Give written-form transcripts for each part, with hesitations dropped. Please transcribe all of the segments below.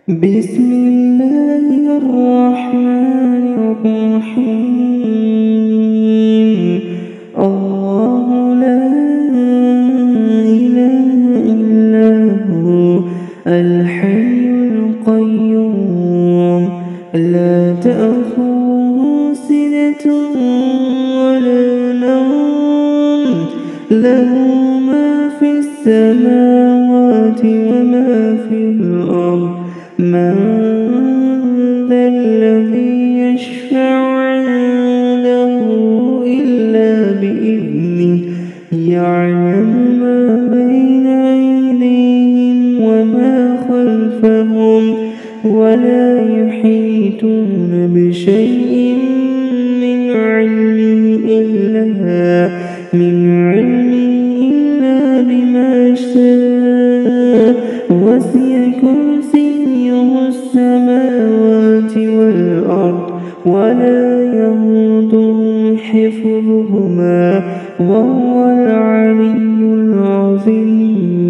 بسم الله الرحمن الرحيم. الله لا إله إلا هو الحي القيوم لا تأخذه سنة ولا نوم له ما في السماوات وما في الأرض من ذا الذي يشفع عنده إلا بإذنه يعلم ما بين أيديهم وما خلفهم ولا يحيطون بشيء من علمه إلا بما شاء وسع كرسيه السماوات والأرض ولا يئوده حفظهما وهو العلي العظيم.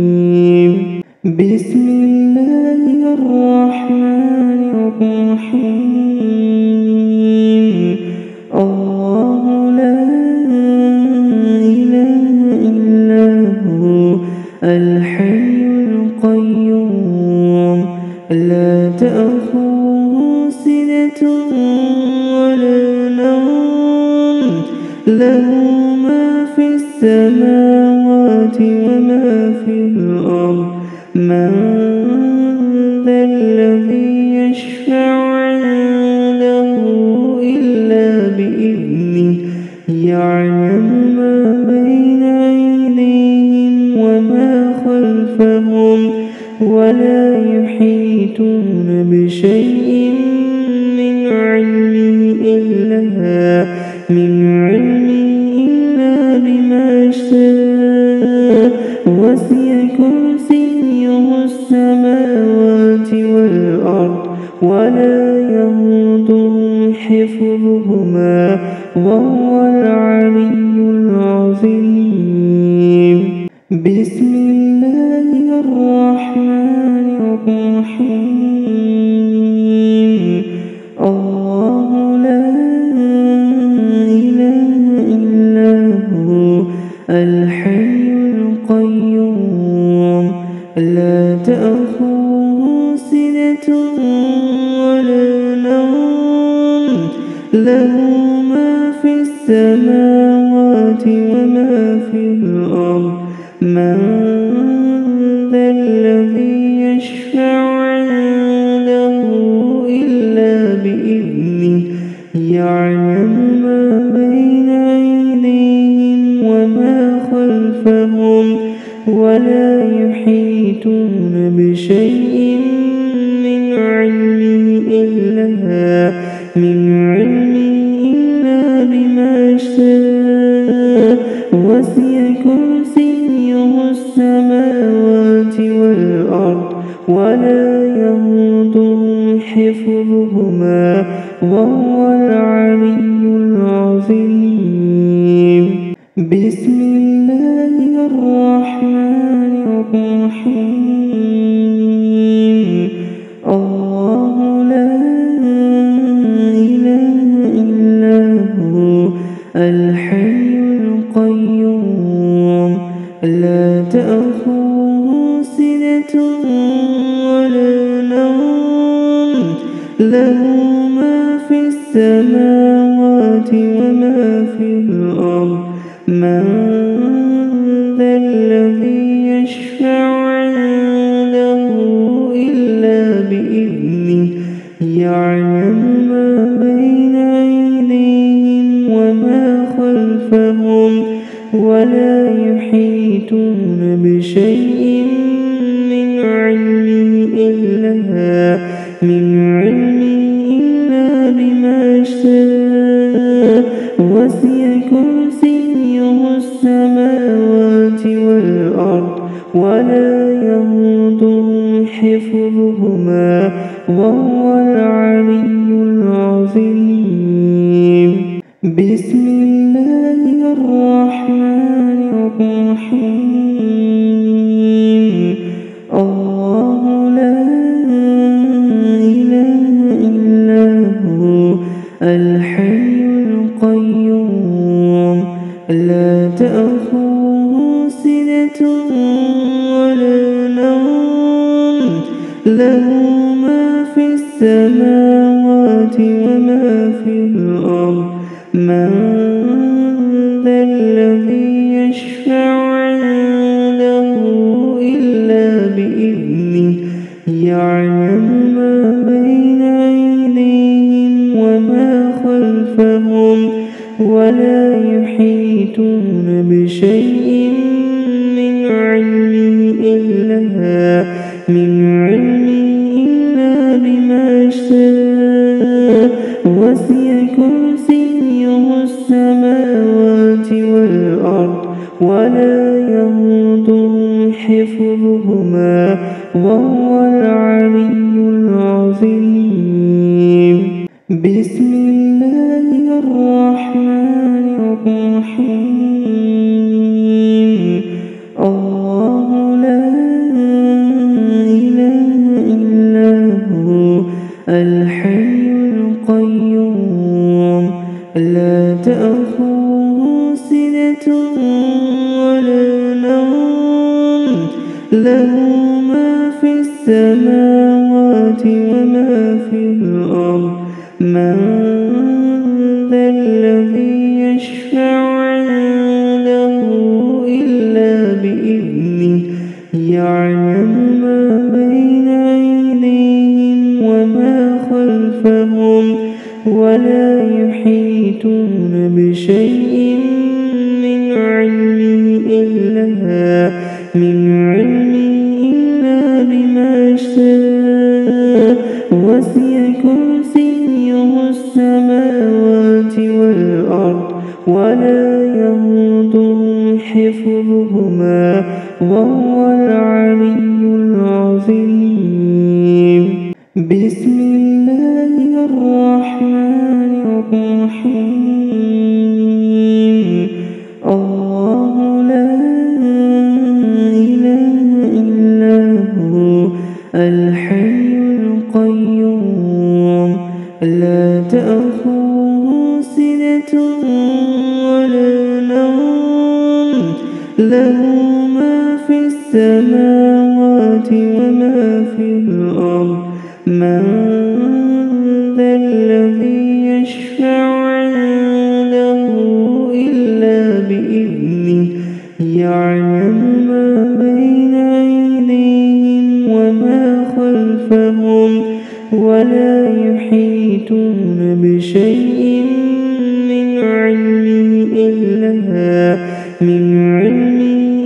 بسم الله الرحمن الرحيم. الله لا إله إلا هو الحي القيوم لا تأخذه سنة ولا نوم له ما في السماوات وما في الأرض من ذا الذي يشفع عنده إلا بإذنه يعلم ما بين أيديهم وما خلفهم ولا يحيطون بشيء من علمه إلا بما شاء وسع كرسيه السماوات والأرض ولا يئوده حفظهما وهو العلي العظيم. بسم الله الرحمن الرحيم. الله لا إله إلا هو الحي القيوم لا تأخذه سنة ولا نوم له ما في السماوات وما في الأرض من ذا الذي يشفع عنده إلا بإذنه يعلم ما بين أيديهم وما خلفهم ولا يحيطون بشيء من علمه إلا بما شاء وسع كرسيه السماوات والأرض ولا يئوده حفظهما وهو العلي العظيم. بسم الله الرحمن الرحيم. الله لا إله إلا هو الحي القيوم لا تأخذه سنة ولا نوم له ما في السماوات وما في الأرض من ذا الذي يشفع عنده إلا بإذنه يعلم ما بين أيديهم وما خلفهم ولا يحيطون بشيء من علمه إلا بما شاء وسع كرسيه السماوات والأرض ولا يئوده حفظهما وهو العلي العظيم. بسم الله الرحمن الرحيم. الله لا الحي القيوم لا تأخذه سنة ولا نوم له ما في السماوات وما في الأرض من ذا الذي يشفع عنده إلا بإذنه يعلم ما بين أيديهم وما خلفهم ولا يحيطون بشيء من علمه إلا بما شاء وسع كرسيه السماوات والأرض ولا يئوده حفظهما وهو العلي العظيم. بسم الله الرحمن الرحيم. الله لا إله إلا هو الحي القيوم لا تأخذه سنة ولا نوم له ما في السماوات وما في الأرض من ذا الذي يشفع عنده إلا بإذنه يعلم ما بين أيديهم وما خلفهم ولا يحيطون بشيء من علمه إلا بما شاء وسع كرسيه السماوات والأرض ولا يئوده حفظهما وهو العلي العظيم. بسم الله الرحمن الرحيم. الله لا إله إلا هو الحي القيوم لا تأخذه سنة ولا نوم له ما في السماوات وما في الأرض من ذا الذي يشفع عنده إلا بإذنه يعلم ما بين أيديهم وما خلفهم ولا يحيطون بشيء من علمه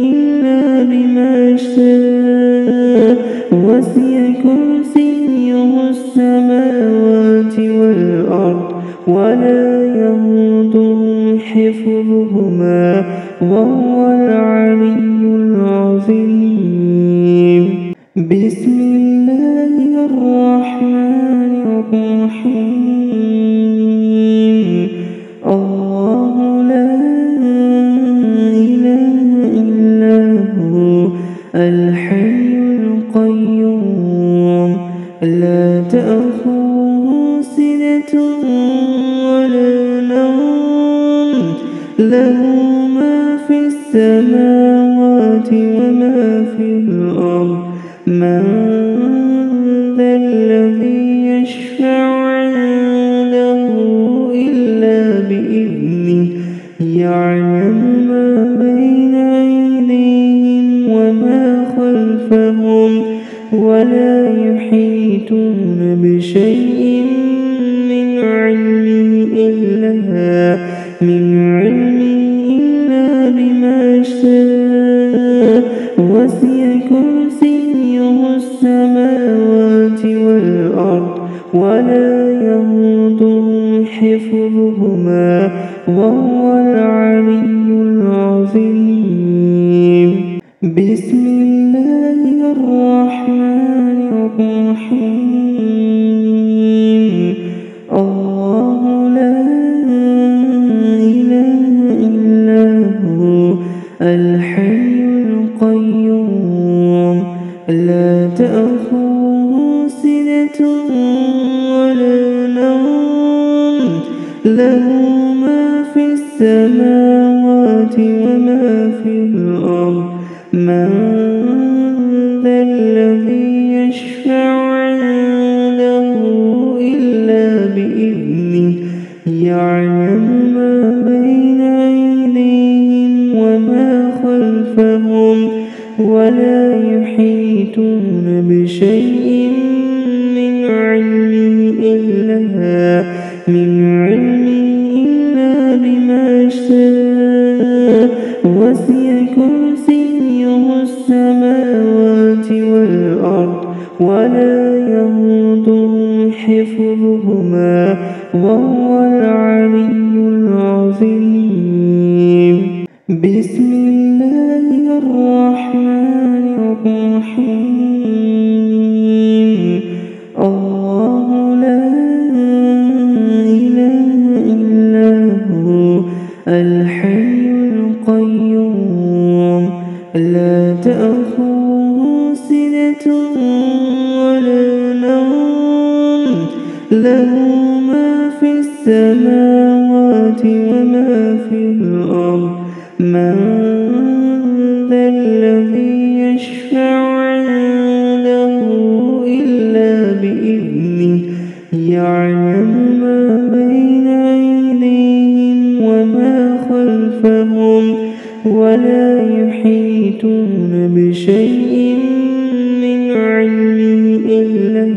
إلا بما شاء وسع كرسيه السماوات والأرض ولا يئوده حفظهما وهو العلي العظيم. بسم الله الرحمن الرحيم. الله لا إله إلا هو الحي القيوم لا تأخذه سنة ولا نوم له ما في السماوات وما في الأرض من ذا الذي يشفع عنده إلا بإذنه يعلم ما بين أيديهم وما خلفهم ولا يحيطون بشيء من علمه إلا بما شاء وسع كرسيه السماوات والأرض ولا يئوده حفظهما وهو العلي العظيم. بسم الله الرحمن الرحيم. الله لا إله إلا هو الحي القيوم لا تأخذه سنة ولا نوم له ما في السماوات وما في الأرض من ذا الذي يشفع عنده إلا بإذنه يعلم ما بين أيديهم وما خلفهم ولا يحيطون بشيء من علمه إلا بما شاء وسع كرسيه السماوات والأرض ولا يئوده حفظهما وهو العلي العظيم. بسم الله الرحمن الرحيم. الله لا إله إلا هو الحي القيوم لا تأخذه سنة ولا نوم له ما في السماوات وما في الأرض من ذا الذي يشفع عنده إلا بإذنه يعلم ما بين أيديهم وما خلفهم ولا يحيطون بشيء من علمه إلا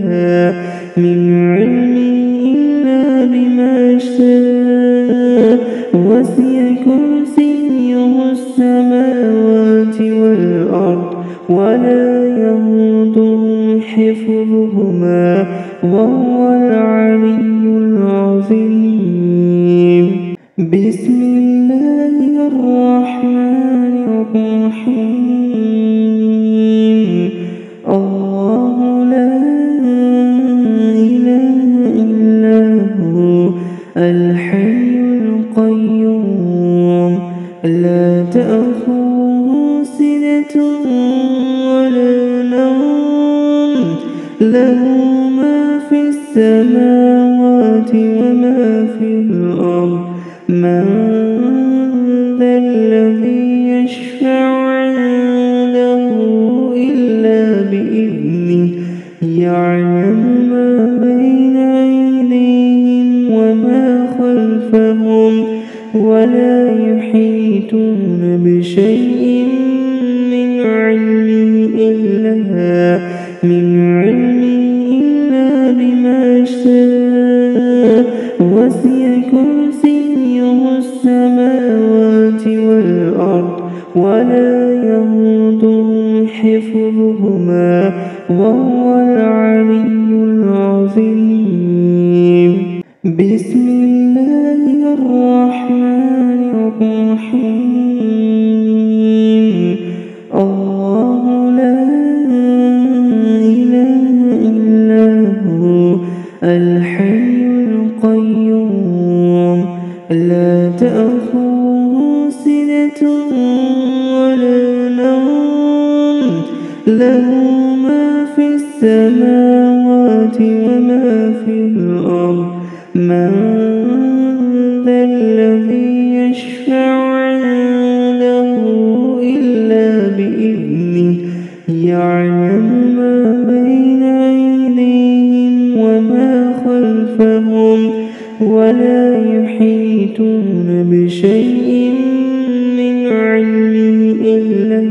بما شاء وسع كرسيه السماوات والأرض ولا يئوده حفظهما وهو العلي العظيم. بسم الله الرحمن الرحيم. الله لا إله إلا هو الحي القيوم لا تأخذه سنة ولا نوم له ما في السماوات وما في الأرض من ذا الذي يشفع عنده إلا بإذنه يعلم ما بين أيديهم وما خلفهم ولا يحيطون بشيء من علمه إلا بما شاء وسع كرسيه السماوات والأرض ولا يئوده حفظهما وهو العلي العظيم. بسم الله الرحمن الرحيم. الله لا إله إلا هو الحي القيوم لا تأخذه سنة ولا نوم له ما في السماوات وما في الأرض من ذا الذي يشفع عنده إلا بإذنه يعلم ما بين أيديهم وما خلفهم ولا يحيطون بشيء من علمه إلا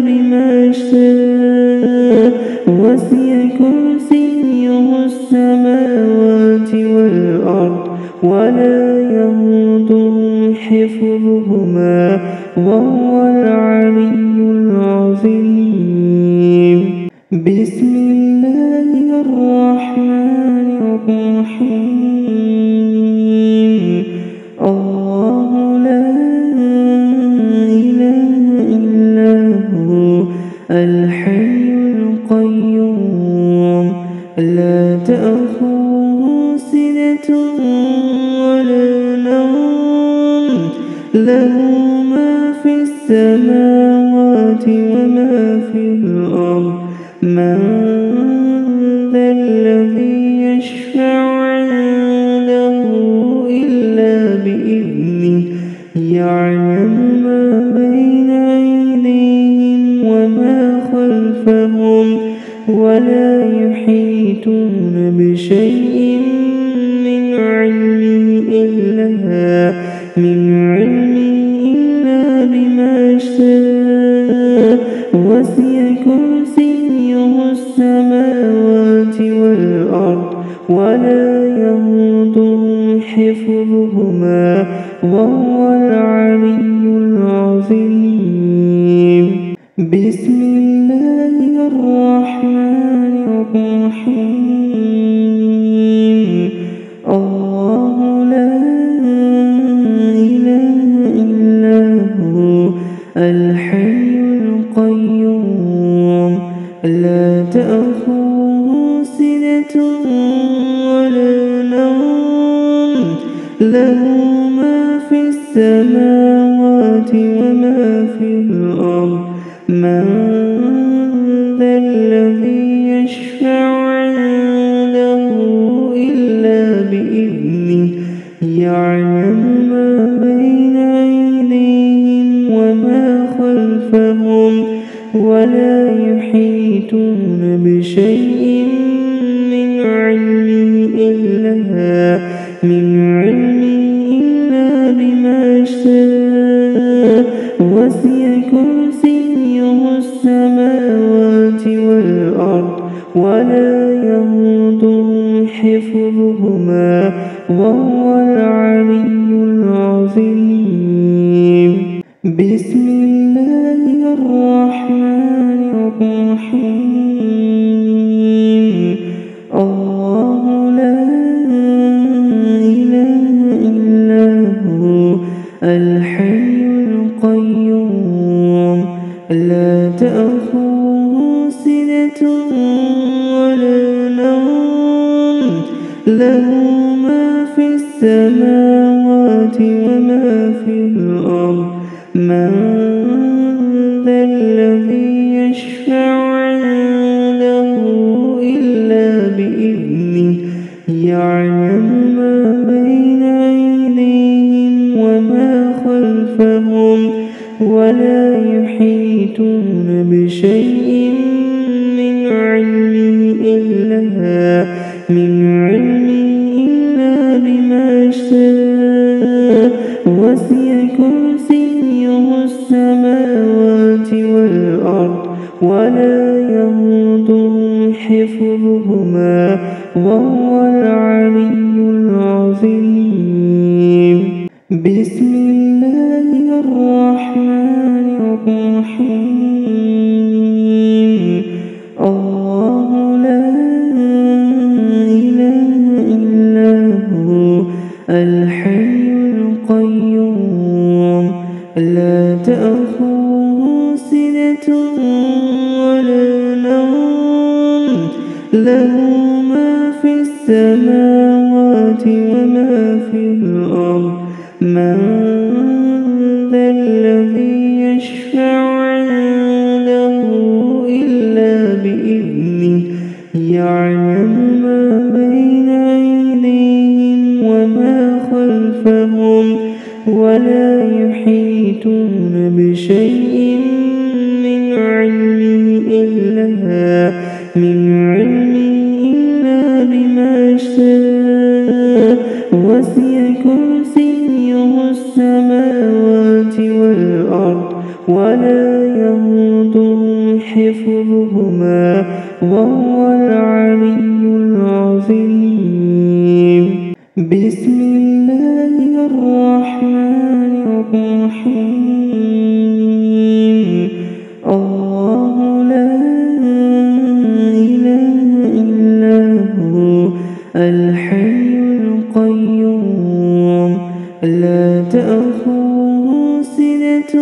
بما شاء وسع كرسيه السماوات والأرض ولا يئوده حفظهما وهو العلي العظيم. بسم الله الرحمن الرحيم. الله لا إله إلا هو الحي القيوم لا تأخذه سنة ولا نوم له ما في السماوات وما في الأرض من ذا الذي يشفع يعلم ما بين أيديهم وما خلفهم ولا يحيطون بشيء من علمه إلا بما شاء وسع كرسيه السماوات والأرض ولا يئوده حفظهما وهو العلي العظيم. بسم الله الرحمن الرحيم. الله لا إله إلا هو الحي القيوم لا تأخذه سنة ولا نوم له ما في السماوات وما في الأرض من ذا الذي يشفع عنده إلا بإذنه يعلم ما بين أيديهم وما خلفهم ولا يحيطون بشيء من علمه إلا بما شاء وسع كرسيه السماوات والأرض ولا يئوده حفظهما وهو العلي العظيم. بسم الله الرحمن الرحيم. الله لا إله إلا هو الحي القيوم لا تأخذه سنة ولا نوم له ما في السماوات وما في الأرض من ذا الذي يشفع عنده إلا بإذنه يعلم ما بين أيديهم وما خلفهم ولا يحيطون بشيء من علمه إلا بما شاء وسع كرسيه السماوات والأرض ولا يئوده حفظهما وهو العلي العظيم. بسم الله الرحمن الرحيم. الله لا إله إلا هو الحي القيوم لا تأخذه سنة ولا نوم له ما في السماوات وما في الأرض من ذا الذي يشفع عنده إلا بإذنه يعلم ما بين أيديهم وما خلفهم ولا يحيطون بشيء من علمه إلا بما شاء وسع كرسيه السماوات والأرض ولا يئوده حفظهما وهو العلي العظيم. بسم الله الرحمن الرحيم. الله لا إله إلا هو الحي القيوم لا تأخذه سنة ولا نوم له ما في السماوات وما في الأرض من ذا الذي يشفع عنده إلا بإذنه يعلم ما بين أيديهم وما خلفهم ولا يحيطون بشيء من علمه إلا بما شاء وسع كرسيه السماوات والأرض ولا يئوده حفظهما وهو العلي العظيم. بسم الله الرحمن الرحيم. الله لا إله إلا هو الحي القيوم لا تأخذه سنة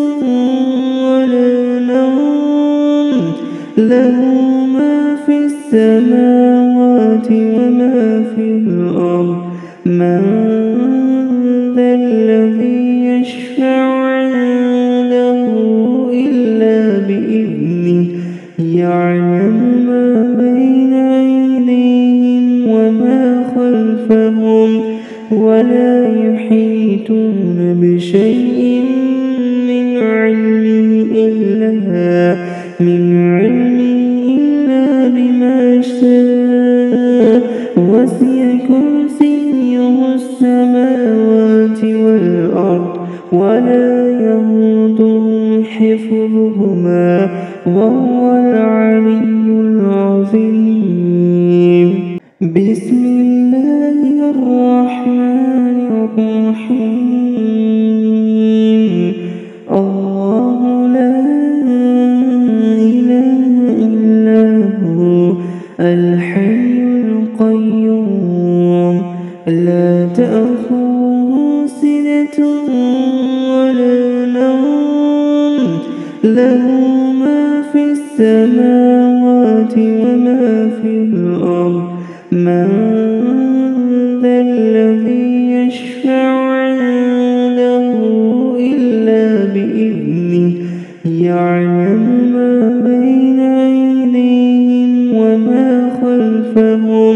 ولا نوم له ما في السماوات وما في الأرض من ذا الذي يشفع عنده إلا بإذنه يعلم ما بين أيديهم وما خلفهم ولا يحيطون يحيطون بشيء من علمه إلا بما شاء وسع كرسيه السماوات والأرض ولا يئوده حفظهما وهو العلي العظيم. بسم الله الرحمن الرحيم. الله لا إله إلا هو الحي القيوم لا تأخذه سنة ولا نوم له ما في السماوات وما في الأرض من ذا الذي يشفع عنده إلا بإذنه يعلم ما بين أيديهم وما خلفهم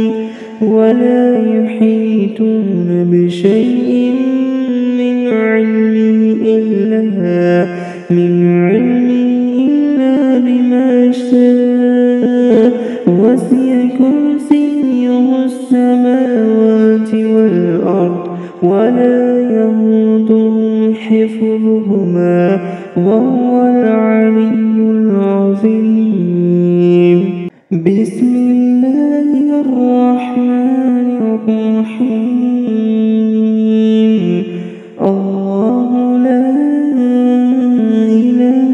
ولا يحيطون بشيء من علمه إلا بما شاء وسع كرسيه السماوات والأرض ولا يئوده حفظهما وهو العلي العظيم. بسم الله الرحمن الرحيم. الله لا إله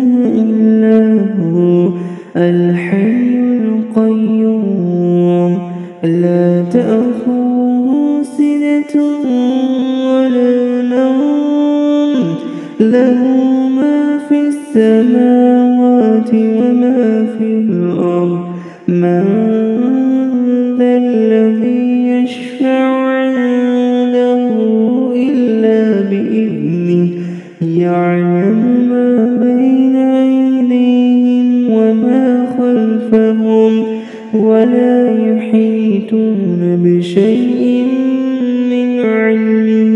إلا هو الحي القيوم لا تأخذه سنة ولا نوم له ما في السماوات وما في الأرض من ذا الذي يشفع عنده إلا بإذنه يعلم ما بين أيديهم وما خلفهم ولا يحيطون بشيء من علمه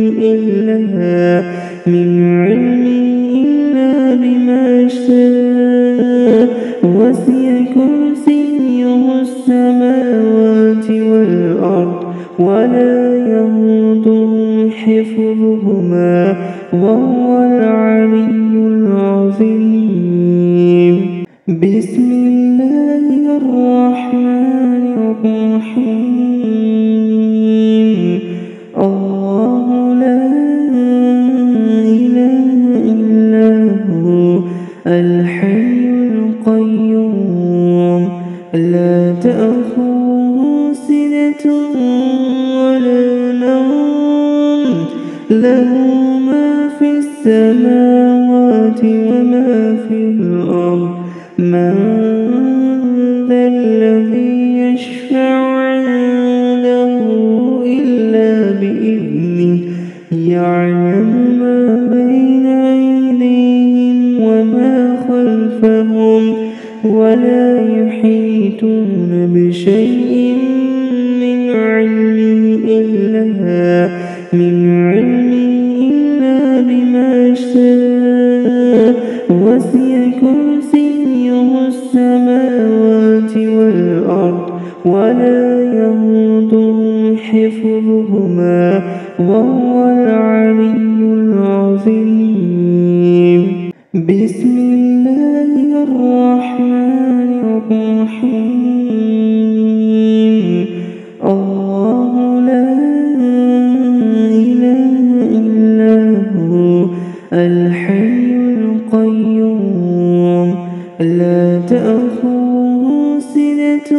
إلا بما شاء وسع كرسيه السماوات والأرض ولا يئوده حفظهما وهو العلي العظيم. بسم الله الرحمن الرحيم. الله لا إله إلا هو الحي القيوم لا تأخذه سنة ولا نوم له ما في السماوات وما في الأرض من ذا الذي يشفع عنده إلا بإذنه يعلم ما بين أيديهم وما خلفهم ولا يحيطون بشيء من علمه إلا بما شاء وسع كرسيه السماوات والأرض ولا يئوده حفظهما وهو العلي العظيم. بسم الله الرحمن الرحيم. الله لا إله إلا هو الحي القيوم لا تأخذه سنة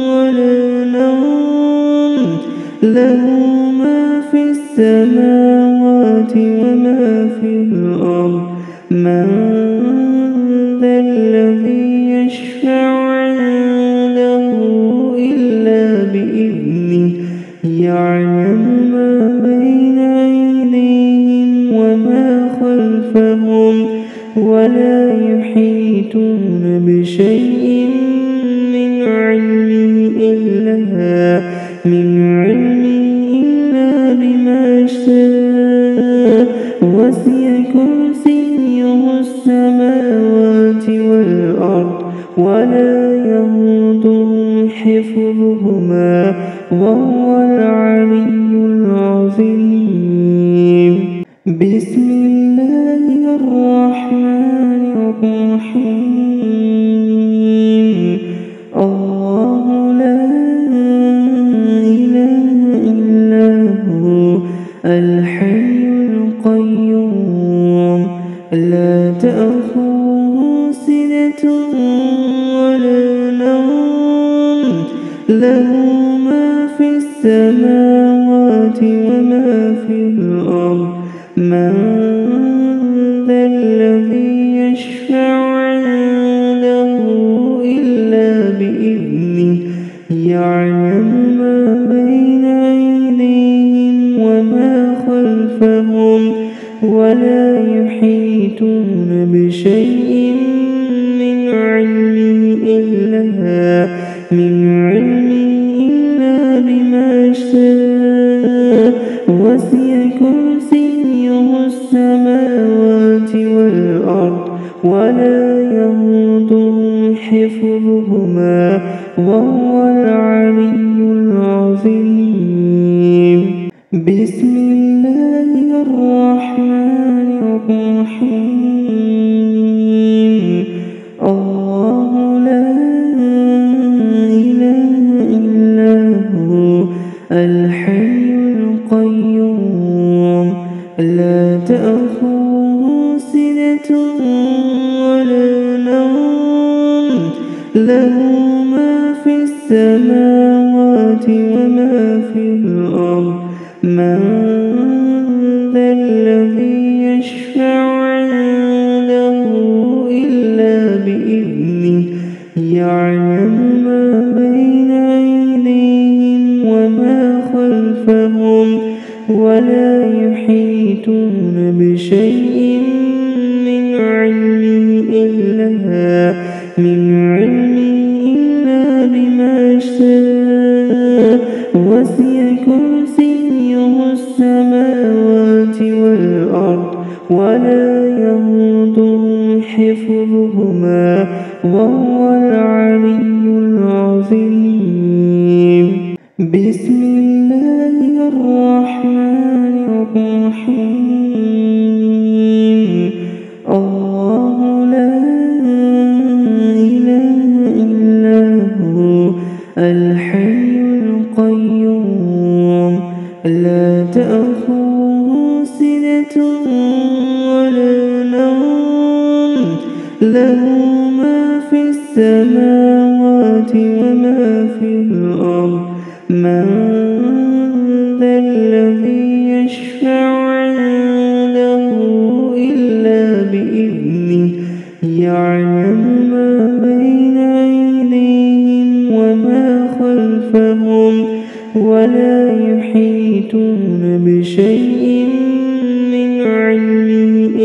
ولا نوم له ما في السماوات وما في الأرض من ذا الذي يشفع عنده إلا بإذنه يعلم ما بين أيديهم وما خلفهم ولا يحيطون بشيء من علمه إلا بما شاء حفظهما وهو العلي العظيم. بسم الله الرحمن الرحيم. الله لا إله إلا هو الحي القيوم لا تأخذه سنة ولا نوم له ما في السماوات وما في الأرض. من ذا الذي يشفع عنده إلا بإذنه يعلم ما بين أيديهم وما خلفهم ولا يحيطون بشيء من علمه إلا بما شاء. وسع كرسيه السماوات والأرض ولا يئوده حفظهما وهو العلي العظيم. بسم الله الرحمن الرحيم. الله لا إله إلا هو الحي القيوم لا تأخذه سنة ولا نوم له ما في السماوات وما في الأرض. من ذا الذي يشفع عنده إلا بإذنه يعلم ما بين أيديهم وما خلفهم ولا يحيطون بشيء من علمه إلا بما شاء. وسع كرسيه السماوات والأرض ولا يئوده حفظهما وهو العلي العظيم. بسم الله الرحمن الرحيم. الله لا إله إلا هو الحي القيوم لا تأخذه سنة ولا نوم له ما في السماوات وما في الأرض. من ذا الذي يشفع عنده إلا بإذنه يعلم ما بين أيديهم وما خلفهم ولا يحيطون بشيء من علمه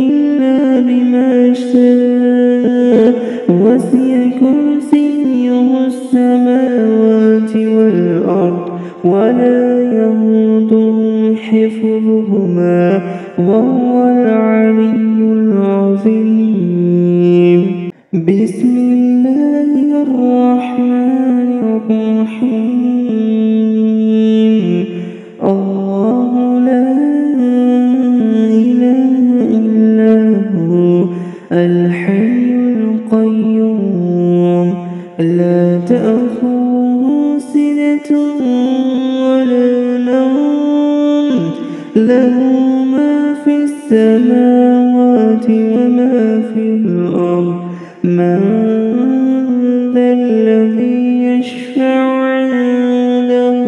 إلا بما شاء. وسع كرسيه السماوات والأرض ولا يئوده حفظهما وهو العلي العظيم. بسم الله الرحمن الرحيم. الله لا إله إلا هو الحي القيوم لا تأخذه سنة ولا نوم له ما في السماوات وما في الأرض. من ذا الذي يشفع عنده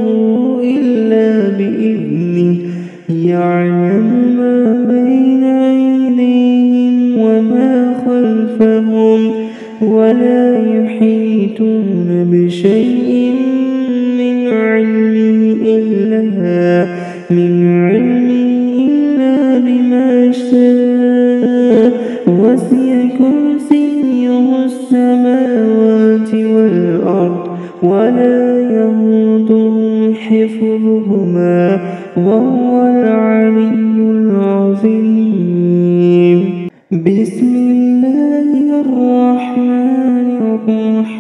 إلا بإذنه يعلم ما بين أيديهم وما خلفهم ولا يحيطون بشيء من علمه إلا بما شاء. وسع كرسيه السماوات والأرض ولا يئوده حفظهما وهو العلي العظيم. بسم الله الرحمن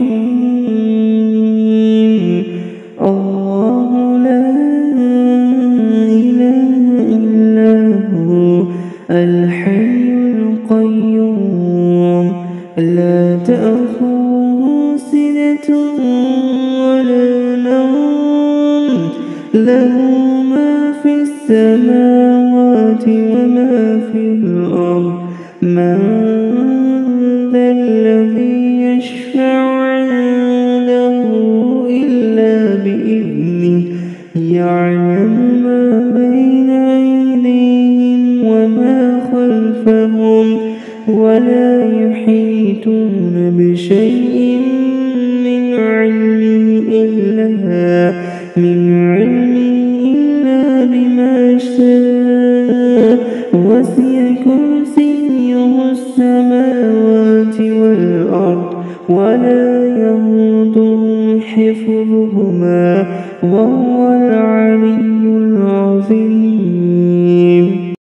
الرحيم الله لا إله إلا هو الحي القيوم لا تأخذه سنة ولا نوم له ما في السماوات وما في الأرض من ذا الذي يشفع عنده إلا بإذنه يعلم ما بين أيديهم وما خلفهم ولا يحيطون بشيء من علمه إلا بما شاء وسع كرسيه السماوات والأرض ولا يئوده حفظهما وهو العلي العظيم